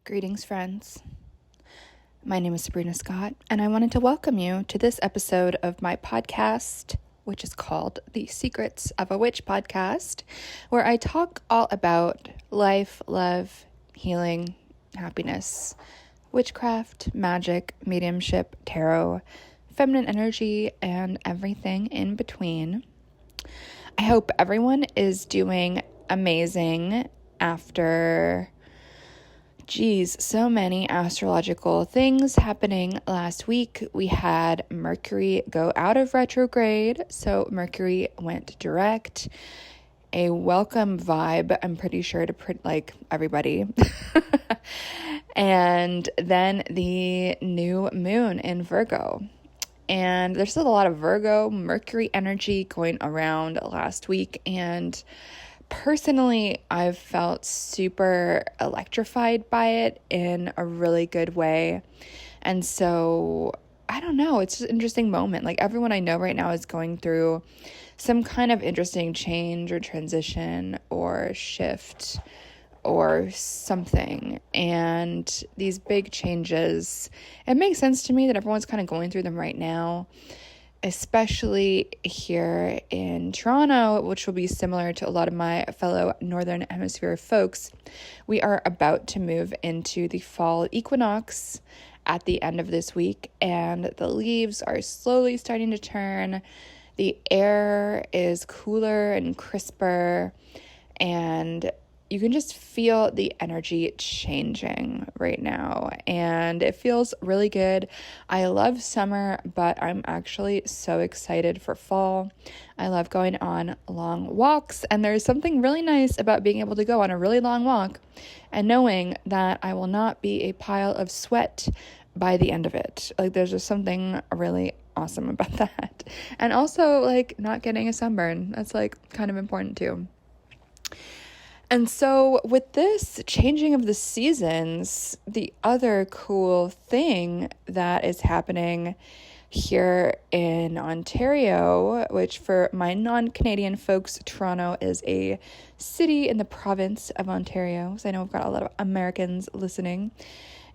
Greetings, friends. My name is Sabrina Scott, and I wanted to welcome you to this episode of my podcast, which is called The Secrets of a Witch Podcast, where I talk all about life, love, healing, happiness, witchcraft, magic, mediumship, tarot, feminine energy, and everything in between. I hope everyone is doing amazing after so many astrological things happening last week. We had Mercury go out of retrograde, so Mercury went direct. A welcome vibe, I'm pretty sure, to everybody. And then the new moon in Virgo. And there's still a lot of Virgo, Mercury energy going around last week, and personally, I've felt super electrified by it in a really good way. And so, I don't know, it's just an interesting moment. Like, everyone I know right now is going through some kind of interesting change or transition or shift or something. And these big changes, it makes sense to me that everyone's kind of going through them right now, especially here in Toronto, which will be similar to a lot of my fellow Northern Hemisphere folks. We are about to move into the fall equinox at the end of this week, and the leaves are slowly starting to turn. The air is cooler and crisper, and you can just feel the energy changing right now, and it feels really good. I love summer, but I'm actually so excited for fall. I love going on long walks, and there's something really nice about being able to go on a really long walk and knowing that I will not be a pile of sweat by the end of it. Like, there's just something really awesome about that. And also, like, not getting a sunburn. That's, like, kind of important too. And so with this changing of the seasons, the other cool thing that is happening here in Ontario, which for my non-Canadian folks, Toronto is a city in the province of Ontario. So I know we've got a lot of Americans listening.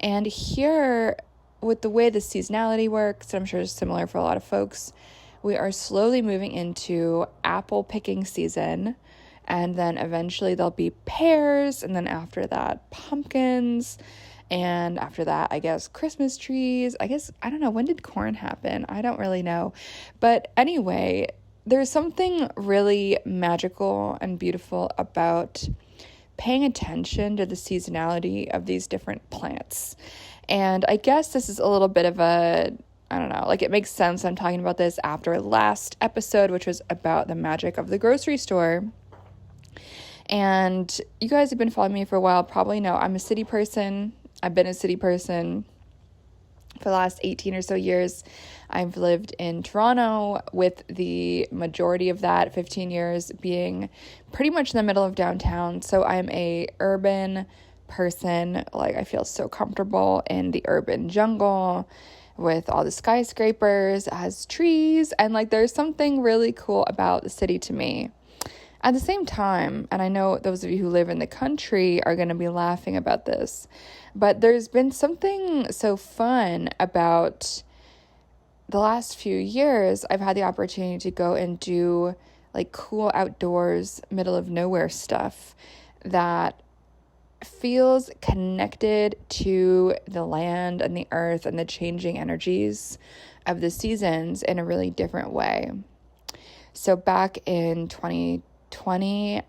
And here, with the way the seasonality works, I'm sure it's similar for a lot of folks, we are slowly moving into apple picking season. And then eventually there'll be pears, and then after that, pumpkins, and after that, I guess, Christmas trees. I don't know, when did corn happen? I don't really know. But anyway, there's something really magical and beautiful about paying attention to the seasonality of these different plants. And I guess this is a little bit of I don't know, like, it makes sense I'm talking about this after last episode, which was about the magic of the grocery store. And you guys have been following me for a while, probably know I'm a city person. I've been a city person for the last 18 or so years. I've lived in Toronto, with the majority of that 15 years being pretty much in the middle of downtown. So I'm a urban person. Like, I feel so comfortable in the urban jungle with all the skyscrapers, it has trees, and like, there's something really cool about the city to me. At the same time, and I know those of you who live in the country are going to be laughing about this, but there's been something so fun about the last few years. I've had the opportunity to go and do like cool outdoors, middle of nowhere stuff that feels connected to the land and the earth and the changing energies of the seasons in a really different way. So back in 2020,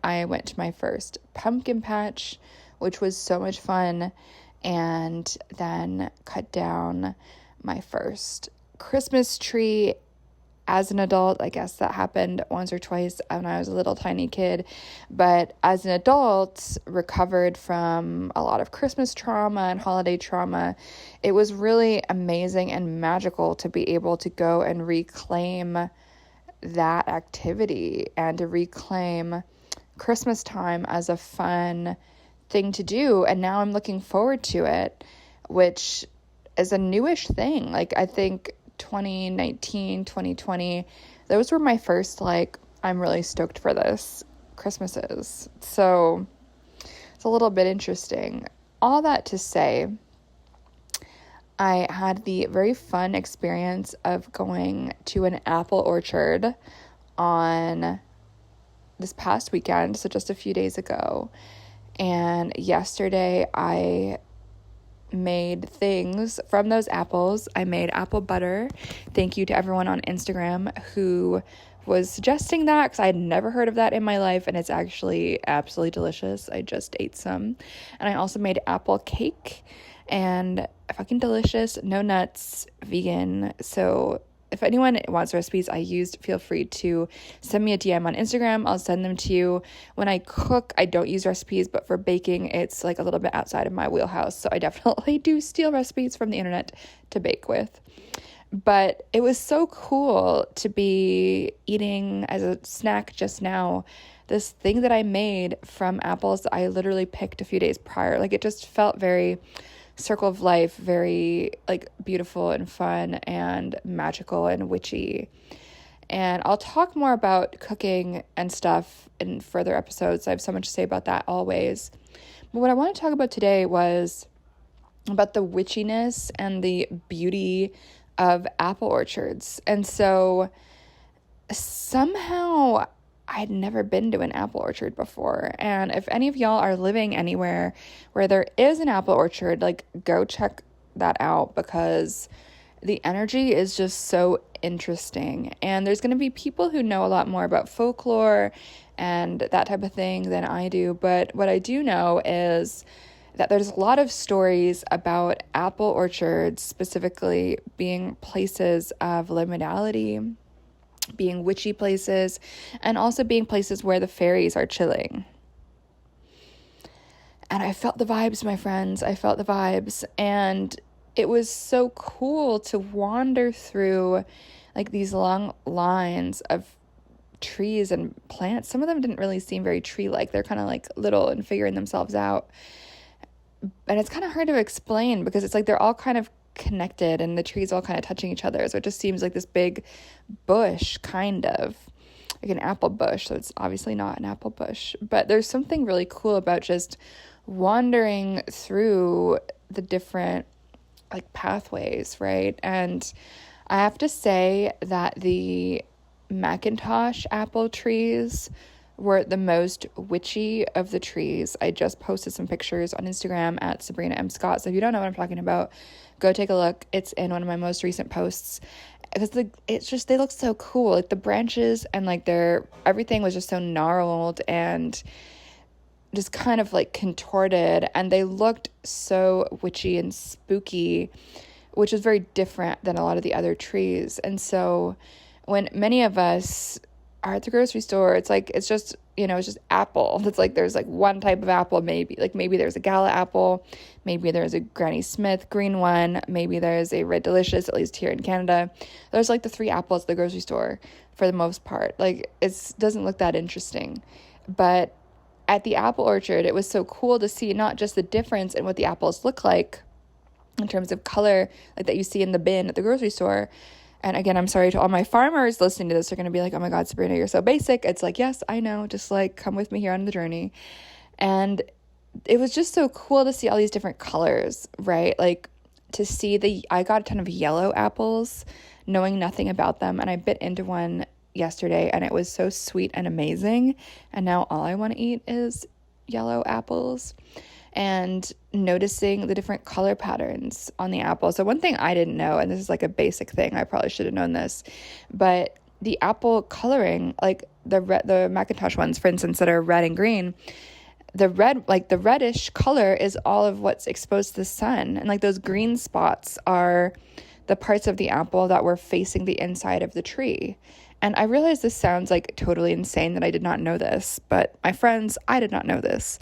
I went to my first pumpkin patch, which was so much fun, and then cut down my first Christmas tree as an adult. I guess that happened once or twice when I was a little tiny kid, but as an adult, recovered from a lot of Christmas trauma and holiday trauma. It was really amazing and magical to be able to go and reclaim that activity and to reclaim Christmas time as a fun thing to do. And now I'm looking forward to it, which is a newish thing. Like, I think 2019, 2020, those were my first, like, I'm really stoked for this Christmases. So it's a little bit interesting. all that to say, I had the very fun experience of going to an apple orchard on this past weekend, so just a few days ago. And yesterday I made things from those apples. I made apple butter. Thank you to everyone on Instagram who was suggesting that, because I had never heard of that in my life, and it's actually absolutely delicious. I just ate some. And I also made apple cake, and fucking delicious, no nuts, vegan. So if anyone wants recipes I used, feel free to send me a DM on Instagram. I'll send them to you. When I cook, I don't use recipes, but for baking, it's like a little bit outside of my wheelhouse. So I definitely do steal recipes from the internet to bake with. But it was so cool to be eating as a snack just now this thing that I made from apples that I literally picked a few days prior. Like, it just felt very circle of life, very like beautiful and fun and magical and witchy. And I'll talk more about cooking and stuff in further episodes. I have so much to say about that always. But what I want to talk about today was about the witchiness and the beauty of apple orchards. And so somehow I'd never been to an apple orchard before. And if any of y'all are living anywhere where there is an apple orchard, like, go check that out, because the energy is just so interesting. And there's going to be people who know a lot more about folklore and that type of thing than I do. But what I do know is that there's a lot of stories about apple orchards specifically being places of liminality, being witchy places, and also being places where the fairies are chilling. And I felt the vibes, my friends. I felt the vibes. And it was so cool to wander through like these long lines of trees and plants. Some of them didn't really seem very tree-like. They're kind of like little and figuring themselves out. And it's kind of hard to explain, because it's like they're all kind of connected and the trees all kind of touching each other. So it just seems like this big bush, kind of like an apple bush. So it's obviously not an apple bush, but there's something really cool about just wandering through the different like pathways, right? And I have to say that the Macintosh apple trees were the most witchy of the trees. I just posted some pictures on Instagram at Sabrina M. Scott. So if you don't know what I'm talking about, go take a look. It's in one of my most recent posts. Because it's just, they look so cool. Like, the branches and like everything was just so gnarled and just kind of like contorted. And they looked so witchy and spooky, which is very different than a lot of the other trees. And so when many of us are at the grocery store, it's like, it's just, it's just apple. It's like, there's like one type of apple, maybe there's a Gala apple, maybe there's a Granny Smith green one, maybe there's a Red Delicious, at least here in Canada. There's like the 3 apples at the grocery store for the most part. Like, it doesn't look that interesting. But at the apple orchard, it was so cool to see not just the difference in what the apples look like in terms of color, like that you see in the bin at the grocery store. And again, I'm sorry to all my farmers listening to this. They're going to be like, oh my God, Sabrina, you're so basic. It's like, yes, I know. Just like, come with me here on the journey. And it was just so cool to see all these different colors, right? Like, to see I got a ton of yellow apples, knowing nothing about them. And I bit into one yesterday, and it was so sweet and amazing. And now all I want to eat is yellow apples. And noticing the different color patterns on the apple. So one thing I didn't know, and this is like a basic thing, I probably should have known this, but the apple coloring, like the Macintosh ones, for instance, that are red and green, the red, like the reddish color is all of what's exposed to the sun. And like those green spots are the parts of the apple that were facing the inside of the tree. And I realize this sounds like totally insane that I did not know this, but my friends, I did not know this.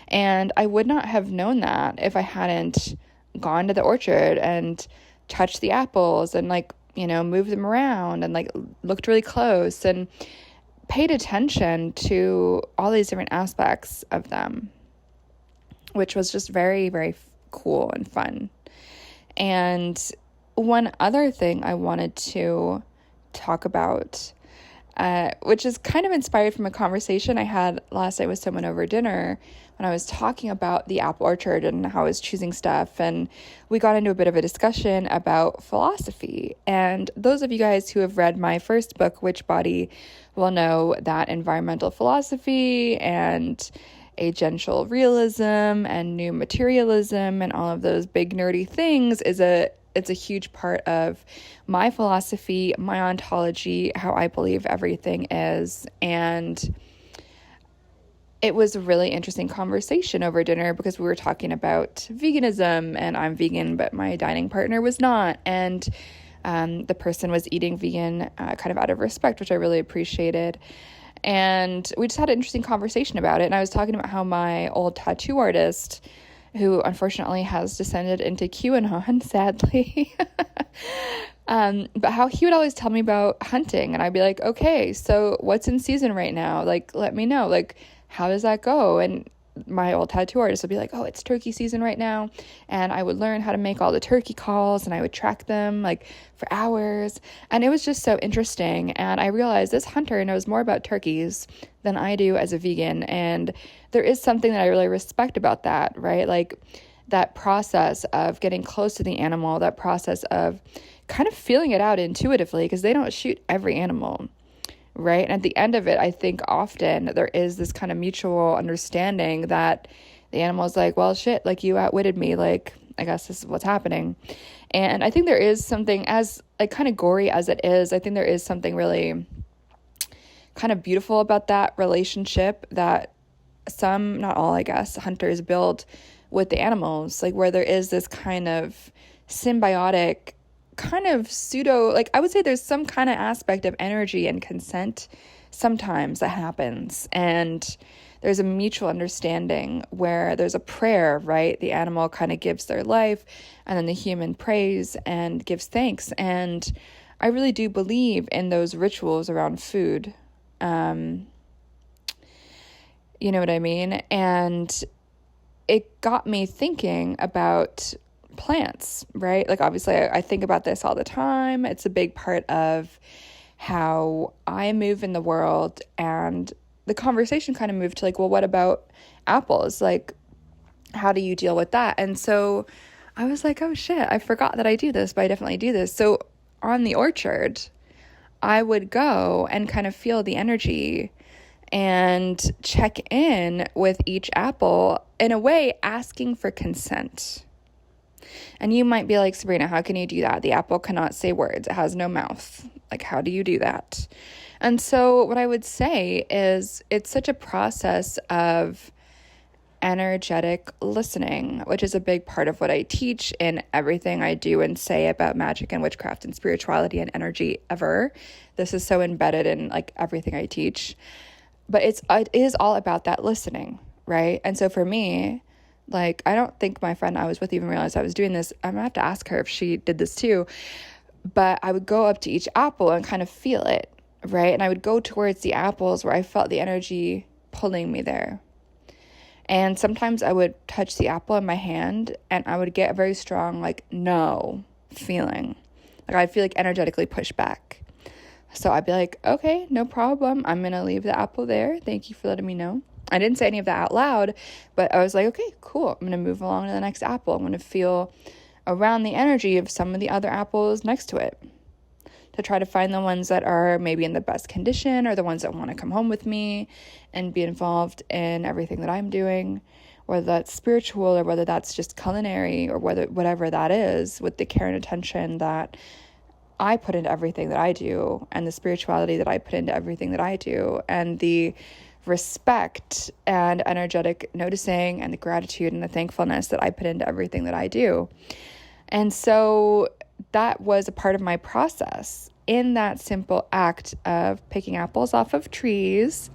And I would not have known that if I hadn't gone to the orchard and touched the apples and like, moved them around and like looked really close and paid attention to all these different aspects of them, which was just very, very cool and fun. And one other thing I wanted to talk about which is kind of inspired from a conversation I had last night with someone over dinner when I was talking about the apple orchard and how I was choosing stuff. And we got into a bit of a discussion about philosophy. And those of you guys who have read my first book, Witch Body, will know that environmental philosophy and agential realism and new materialism and all of those big nerdy things it's a huge part of my philosophy, my ontology, how I believe everything is. And it was a really interesting conversation over dinner because we were talking about veganism, and I'm vegan, but my dining partner was not. And the person was eating vegan kind of out of respect, which I really appreciated. And we just had an interesting conversation about it. And I was talking about how my old tattoo artist, who unfortunately has descended into QAnon, sadly, but how he would always tell me about hunting. And I'd be like, okay, so what's in season right now? Like, let me know. Like, how does that go? And my old tattoo artist would be like, oh, it's turkey season right now. And I would learn how to make all the turkey calls, and I would track them like for hours. And it was just so interesting. And I realized this hunter knows more about turkeys than I do as a vegan. And there is something that I really respect about that, right? Like that process of getting close to the animal, that process of kind of feeling it out intuitively, because they don't shoot every animal. Right. And at the end of it, I think often there is this kind of mutual understanding that the animal is like, well, shit, like you outwitted me. Like, I guess this is what's happening. And I think there is something, as like kind of gory as it is, I think there is something really kind of beautiful about that relationship that some, not all, I guess, hunters build with the animals, like where there is this kind of symbiotic kind of pseudo, like I would say there's some kind of aspect of energy and consent sometimes that happens, and there's a mutual understanding where there's a prayer, right? The animal kind of gives their life, and then the human prays and gives thanks. And I really do believe in those rituals around food. You know what I mean? And it got me thinking about plants, right? Like obviously I think about this all the time. It's a big part of how I move in the world. And the conversation kind of moved to like, well, what about apples? Like, how do you deal with that? And so I was like, oh shit, I forgot that I do this, but I definitely do this. So on the orchard, I would go and kind of feel the energy and check in with each apple, in a way asking for consent. And you might be like, Sabrina, how can you do that? The apple cannot say words. It has no mouth. Like, how do you do that? And so what I would say is it's such a process of energetic listening, which is a big part of what I teach in everything I do and say about magic and witchcraft and spirituality and energy ever. This is so embedded in like everything I teach. But it is all about that listening, right? And so for me, like, I don't think my friend I was with even realized I was doing this. I'm gonna have to ask her if she did this too. But I would go up to each apple and kind of feel it, right? And I would go towards the apples where I felt the energy pulling me there. And sometimes I would touch the apple in my hand and I would get a very strong, like, no feeling. Like, I'd feel like energetically pushed back. So I'd be like, okay, no problem. I'm going to leave the apple there. Thank you for letting me know. I didn't say any of that out loud, but I was like, okay, cool. I'm going to move along to the next apple. I'm going to feel around the energy of some of the other apples next to it to try to find the ones that are maybe in the best condition or the ones that want to come home with me and be involved in everything that I'm doing, whether that's spiritual or whether that's just culinary or whatever that is, with the care and attention that I put into everything that I do and the spirituality that I put into everything that I do and the respect and energetic noticing and the gratitude and the thankfulness that I put into everything that I do. And so that was a part of my process in that simple act of picking apples off of trees,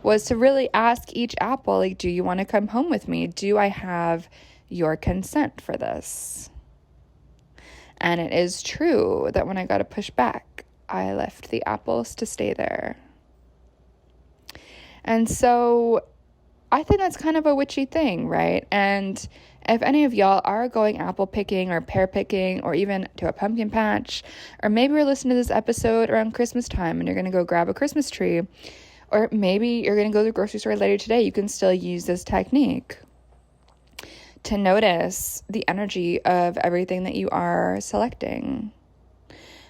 was to really ask each apple, like, do you want to come home with me? Do I have your consent for this? And it is true that when I got to push back, I left the apples to stay there. And so I think that's kind of a witchy thing, right? And If any of y'all are going apple picking or pear picking or even to a pumpkin patch, or maybe you're listening to this episode around Christmas time and you're going to go grab a Christmas tree, or maybe you're going to go to the grocery store later today, you can still use this technique to notice the energy of everything that you are selecting,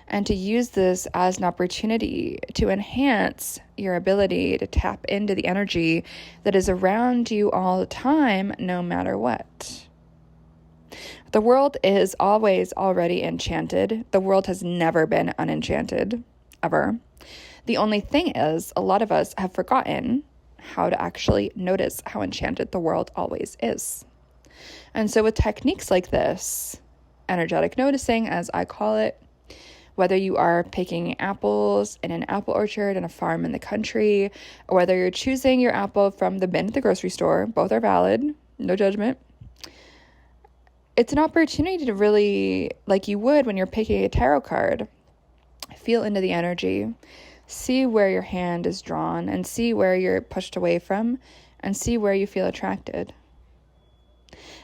and to use this as an opportunity to enhance your ability to tap into the energy that is around you all the time, no matter what. The world is always already enchanted. The world has never been unenchanted, ever. The only thing is, a lot of us have forgotten how to actually notice how enchanted the world always is. And so with techniques like this, energetic noticing, as I call it, whether you are picking apples in an apple orchard in a farm in the country, or whether you're choosing your apple from the bin at the grocery store, both are valid, no judgment. It's an opportunity to really, like you would when you're picking a tarot card, feel into the energy, see where your hand is drawn, and see where you're pushed away from, and see where you feel attracted.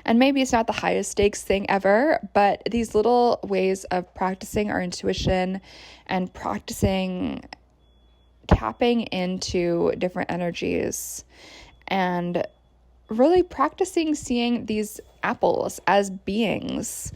And maybe it's not the highest stakes thing ever, but these little ways of practicing our intuition and practicing tapping into different energies and really practicing seeing these apples as beings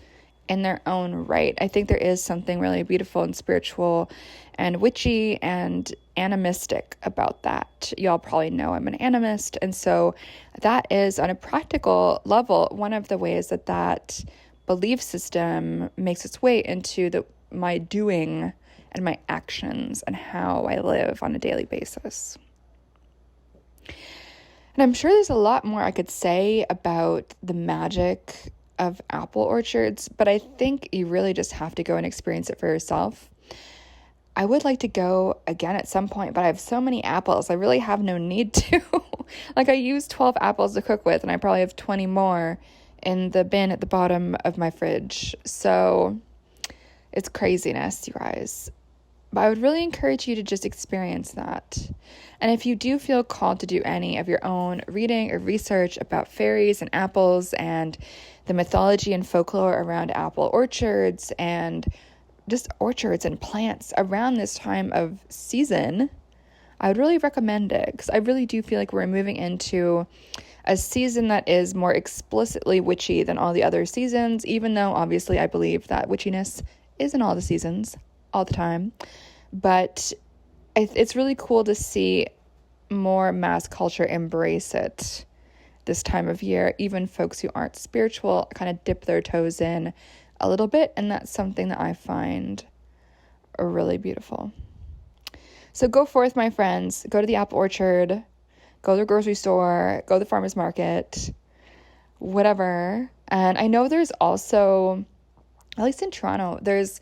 in their own right. I think there is something really beautiful and spiritual and witchy and animistic about that. Y'all probably know I'm an animist, and so that is, on a practical level, one of the ways that belief system makes its way into my doing and my actions and how I live on a daily basis. And I'm sure there's a lot more I could say about the magic of apple orchards, but I think you really just have to go and experience it for yourself. I would like to go again at some point, but I have so many apples, I really have no need to. Like, I use 12 apples to cook with, and I probably have 20 more in the bin at the bottom of my fridge. So it's craziness, you guys. But I would really encourage you to just experience that. And if you do feel called to do any of your own reading or research about fairies and apples and the mythology and folklore around apple orchards and just orchards and plants around this time of season, I would really recommend it, because I really do feel like we're moving into a season that is more explicitly witchy than all the other seasons, even though obviously I believe that witchiness is in all the seasons, all the time. But it's really cool to see more mass culture embrace it this time of year. Even folks who aren't spiritual kind of dip their toes in a little bit, and that's something that I find really beautiful. So go forth, my friends. Go to the apple orchard, go to the grocery store, go to the farmer's market, whatever. And I know there's also, at least in Toronto, there's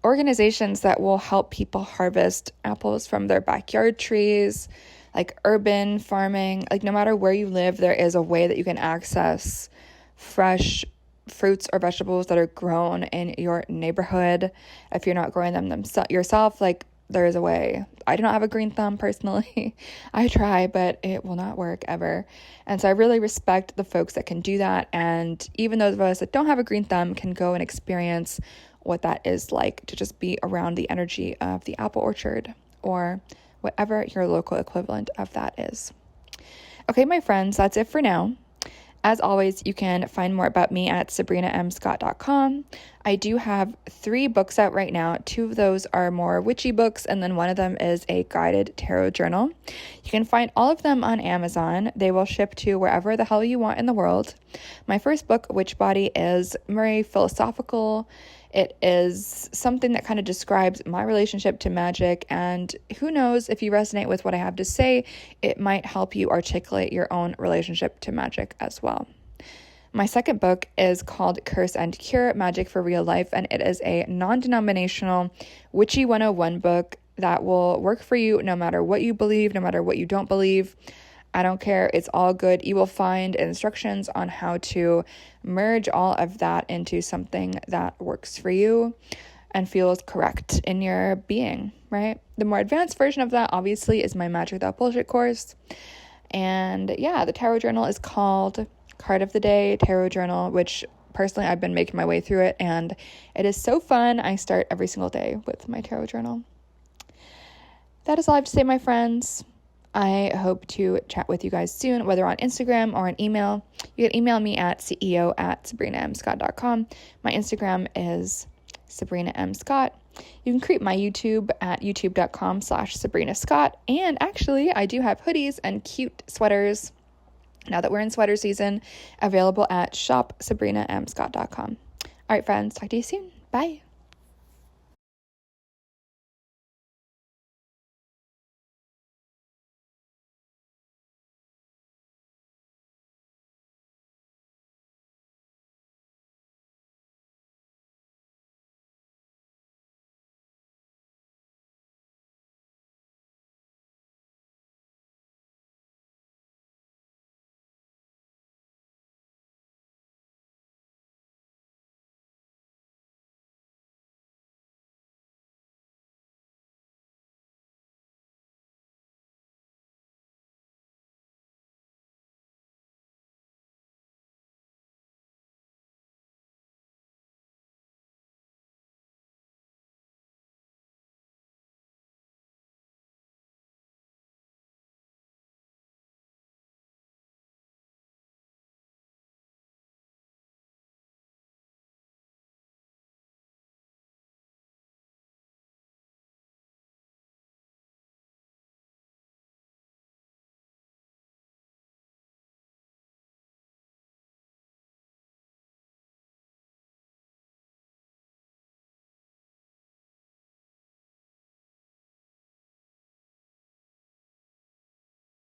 organizations that will help people harvest apples from their backyard trees, like urban farming. Like, no matter where you live, there is a way that you can access fresh fruits or vegetables that are grown in your neighborhood. If you're not growing them yourself, like, there is a way. I do not have a green thumb personally. I try, but it will not work ever. And so I really respect the folks that can do that. And even those of us that don't have a green thumb can go and experience what that is like to just be around the energy of the apple orchard, or whatever your local equivalent of that is. Okay, my friends, that's it for now. As always, you can find more about me at sabrinamscott.com. I do have 3 books out right now. 2 of those are more witchy books, and then one of them is a guided tarot journal. You can find all of them on Amazon. They will ship to wherever the hell you want in the world. My first book, Witch Body, is very philosophical. It is something that kind of describes my relationship to magic, and who knows, if you resonate with what I have to say, it might help you articulate your own relationship to magic as well. My second book is called Curse and Cure: Magic for Real Life, and it is a non-denominational Witchy 101 book that will work for you no matter what you believe, no matter what you don't believe. I don't care. It's all good. You will find instructions on how to merge all of that into something that works for you and feels correct in your being, right? The more advanced version of that, obviously, is my Magic Without Bullshit course. And yeah, the tarot journal is called card of the day tarot journal, which personally I've been making my way through it, and it is so fun. I start every single day with my tarot journal. That is all I have to say, my friends. I hope to chat with you guys soon, whether on Instagram or an email. You can email me at ceo@sabrinamscott.com. My Instagram is Sabrina M. Scott. You can create my YouTube at youtube.com/SabrinaScott. And actually, I do have hoodies and cute sweaters, now that we're in sweater season, available at shopsabrinamscott.com. All right, friends, talk to you soon. Bye.